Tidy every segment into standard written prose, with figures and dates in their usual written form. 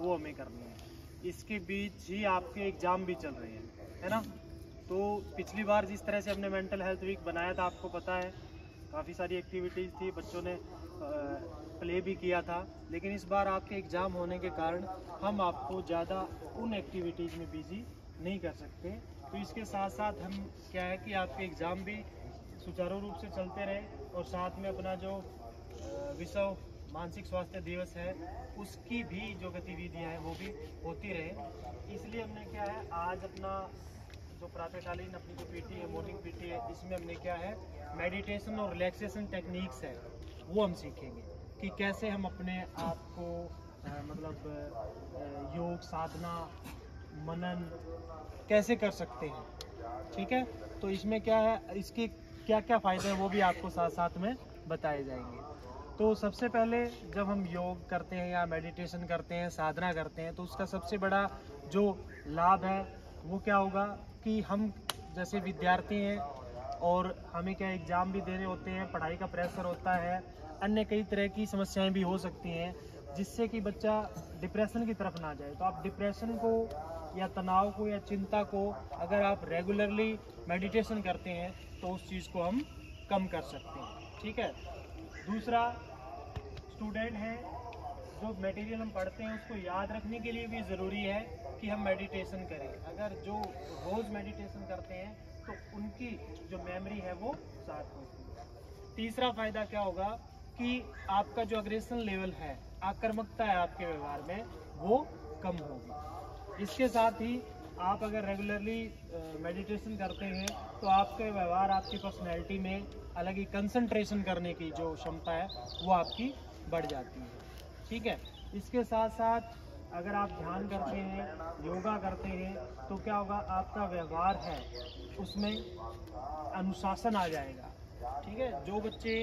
वो हमें करनी है। इसके बीच ही आपके एग्ज़ाम भी चल रहे हैं, है ना। तो पिछली बार जिस तरह से हमने मेंटल हेल्थ वीक बनाया था, आपको पता है काफ़ी सारी एक्टिविटीज़ थी, बच्चों ने प्ले भी किया था। लेकिन इस बार आपके एग्ज़ाम होने के कारण हम आपको ज़्यादा उन एक्टिविटीज़ में बिजी नहीं कर सकते। तो इसके साथ साथ हम क्या है कि आपके एग्ज़ाम भी सुचारू रूप से चलते रहे और साथ में अपना जो विश्व मानसिक स्वास्थ्य दिवस है उसकी भी जो गतिविधियां हैं वो भी होती रहे। इसलिए हमने क्या है, आज अपना जो प्रातःकालीन अपनी जो पीटी है, मॉर्निंग पीटी है, इसमें हमने क्या है मेडिटेशन और रिलैक्सेशन टेक्निक्स है वो हम सीखेंगे कि कैसे हम अपने आप को योग साधना मनन कैसे कर सकते हैं। ठीक है, तो इसमें क्या है, इसके क्या क्या फ़ायदे हैं वो भी आपको साथ साथ में बताए जाएंगे। तो सबसे पहले जब हम योग करते हैं या मेडिटेशन करते हैं, साधना करते हैं, तो उसका सबसे बड़ा जो लाभ है वो क्या होगा कि हम जैसे विद्यार्थी हैं और हमें क्या एग्ज़ाम भी देने होते हैं, पढ़ाई का प्रेशर होता है, अन्य कई तरह की समस्याएं भी हो सकती हैं जिससे कि बच्चा डिप्रेशन की तरफ ना जाए। तो आप डिप्रेशन को या तनाव को या चिंता को अगर आप रेगुलरली मेडिटेशन करते हैं तो उस चीज़ को हम कम कर सकते हैं। ठीक है, दूसरा, स्टूडेंट हैं जो मटेरियल हम पढ़ते हैं उसको याद रखने के लिए भी ज़रूरी है कि हम मेडिटेशन करें। अगर जो रोज़ मेडिटेशन करते हैं तो उनकी जो मेमोरी है वो शार्प होती है। तीसरा फ़ायदा क्या होगा कि आपका जो अग्रेशन लेवल है, आक्रामकता है आपके व्यवहार में, वो कम होगी। इसके साथ ही आप अगर रेगुलरली मेडिटेशन करते हैं तो आपके व्यवहार, आपकी पर्सनैलिटी में अलग ही कंसंट्रेशन करने की जो क्षमता है वो आपकी बढ़ जाती है। ठीक है, इसके साथ साथ अगर आप ध्यान करते हैं, योगा करते हैं, तो क्या होगा, आपका व्यवहार है उसमें अनुशासन आ जाएगा। ठीक है, जो बच्चे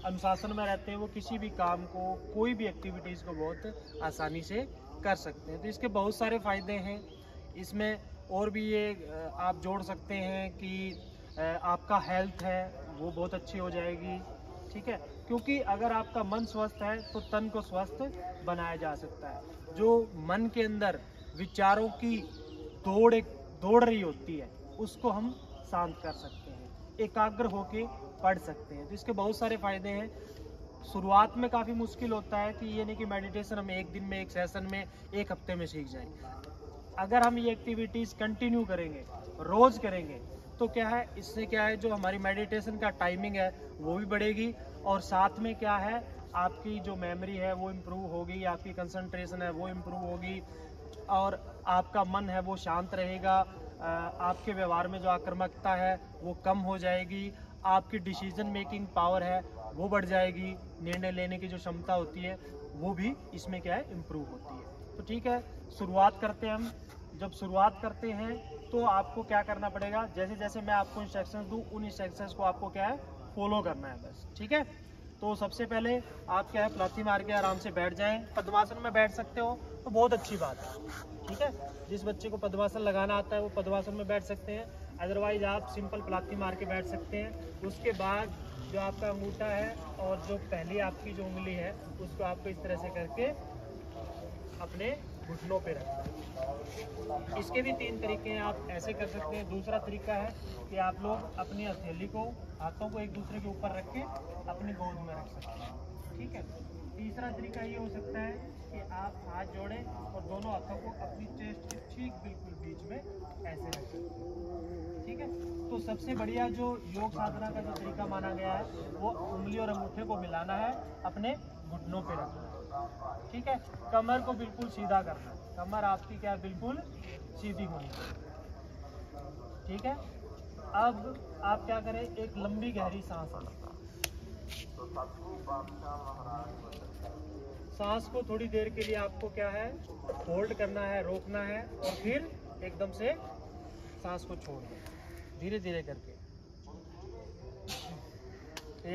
अनुशासन में रहते हैं वो किसी भी काम को, कोई भी एक्टिविटीज़ को बहुत आसानी से कर सकते हैं। तो इसके बहुत सारे फ़ायदे हैं। इसमें और भी ये आप जोड़ सकते हैं कि आपका हेल्थ है वो बहुत अच्छी हो जाएगी। ठीक है, क्योंकि अगर आपका मन स्वस्थ है तो तन को स्वस्थ बनाया जा सकता है। जो मन के अंदर विचारों की दौड़ रही होती है उसको हम शांत कर सकते हैं, एकाग्र होके पढ़ सकते हैं। तो इसके बहुत सारे फायदे हैं। शुरुआत में काफ़ी मुश्किल होता है कि ये नहीं कि मेडिटेशन हम एक दिन में, एक सेशन में, एक हफ्ते में सीख जाएंगे। अगर हम ये एक्टिविटीज़ कंटिन्यू करेंगे, रोज़ करेंगे, तो क्या है, इससे क्या है, जो हमारी मेडिटेशन का टाइमिंग है वो भी बढ़ेगी और साथ में क्या है, आपकी जो मेमोरी है वो इम्प्रूव होगी, आपकी कंसंट्रेशन है वो इम्प्रूव होगी और आपका मन है वो शांत रहेगा। आपके व्यवहार में जो आक्रामकता है वो कम हो जाएगी, आपकी डिसीजन मेकिंग पावर है वो बढ़ जाएगी, निर्णय लेने की जो क्षमता होती है वो भी इसमें क्या है, इम्प्रूव होती है। तो ठीक है, शुरुआत करते हैं हम। जब शुरुआत करते हैं तो आपको क्या करना पड़ेगा, जैसे जैसे मैं आपको इंस्ट्रक्शंस दूं उन इंस्ट्रक्शंस को आपको क्या है, फॉलो करना है बस। ठीक है, तो सबसे पहले आप क्या है, प्लाथी मार के आराम से बैठ जाएं। पद्मासन में बैठ सकते हो तो बहुत अच्छी बात है। ठीक है, जिस बच्चे को पद्मासन लगाना आता है वो पद्मासन में बैठ सकते हैं, अदरवाइज आप सिंपल प्लाथी मार के बैठ सकते हैं। उसके बाद जो आपका अंगूठा है और जो पहली आपकी जो उंगली है उसको आपको इस तरह से करके अपने घुटनों पे रखना है। इसके भी 3 तरीके हैं, आप ऐसे कर सकते हैं। दूसरा तरीका है कि आप लोग अपनी हथेली को, हाथों को एक दूसरे के ऊपर रख के अपनी गोद में रख सकते हैं। ठीक है, तीसरा तरीका ये हो सकता है कि आप हाथ जोड़ें और दोनों हाथों को अपनी चेस्ट के ठीक बिल्कुल बीच में ऐसे रख सकते हैं। ठीक है, तो सबसे बढ़िया जो योग साधना का जो तरीका माना गया है वो उंगली और अंगूठे को मिलाना है, अपने घुटनों पे रखना है। ठीक है, कमर को बिल्कुल सीधा करना है, कमर आपकी क्या बिल्कुल सीधी होनी चाहिए। ठीक है, अब आप क्या करें, एक लंबी गहरी सांस लें। सांस को थोड़ी देर के लिए आपको क्या है, होल्ड करना है, रोकना है और फिर एकदम से सांस को छोड़ दें धीरे धीरे करके।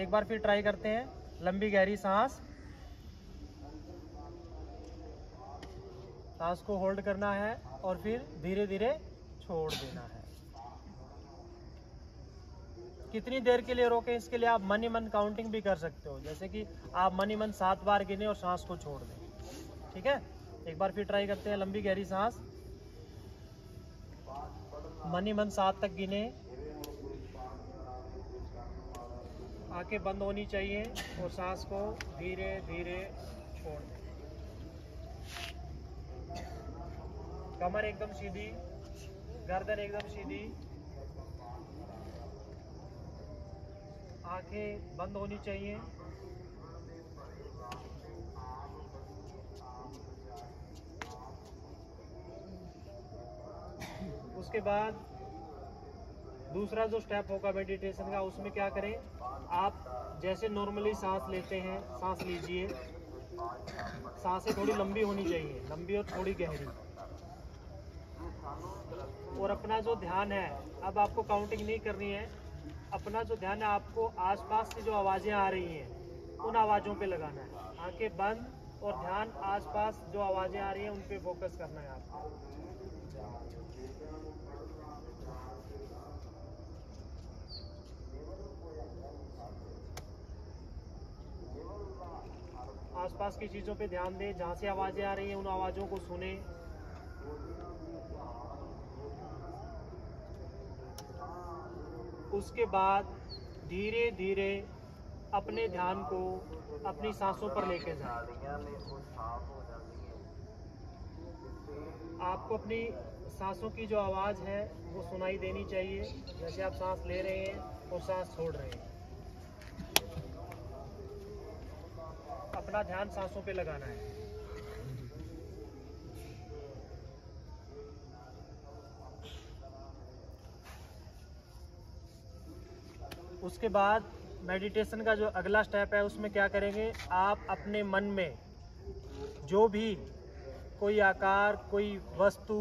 एक बार फिर ट्राई करते हैं, लंबी गहरी सांस, सांस को होल्ड करना है और फिर धीरे धीरे छोड़ देना है। कितनी देर के लिए रोकें, इसके लिए आप मन ही मन काउंटिंग भी कर सकते हो, जैसे कि आप मन ही मन 7 बार गिने और सांस को छोड़ दें। ठीक है, एक बार फिर ट्राई करते हैं। लंबी गहरी सांस, मन ही मन 7 तक गिने, आंखें बंद होनी चाहिए और सांस को धीरे धीरे छोड़ दें। कमर एकदम सीधी, गर्दन एकदम सीधी, आंखें बंद होनी चाहिए। उसके बाद दूसरा जो स्टेप होगा मेडिटेशन का, उसमें क्या करें, आप जैसे नॉर्मली सांस लेते हैं सांस लीजिए। सांसें थोड़ी लंबी होनी चाहिए, लंबी और थोड़ी गहरी। और अपना जो ध्यान है, अब आपको काउंटिंग नहीं करनी है, अपना जो ध्यान है आपको आसपास से जो आवाज़ें आ रही हैं उन आवाज़ों पे लगाना है। आंखें बंद और ध्यान आसपास जो आवाज़ें आ रही हैं उन पे फोकस करना है आपको। आसपास की चीज़ों पे ध्यान दें, जहाँ से आवाज़ें आ रही हैं उन आवाज़ों को सुने। उसके बाद धीरे धीरे अपने ध्यान को अपनी सांसों पर लेके जाएं। आपको अपनी सांसों की जो आवाज़ है वो सुनाई देनी चाहिए, जैसे आप सांस ले रहे हैं और सांस छोड़ रहे हैं। अपना ध्यान सांसों पे लगाना है। उसके बाद मेडिटेशन का जो अगला स्टेप है उसमें क्या करेंगे, आप अपने मन में जो भी कोई आकार, कोई वस्तु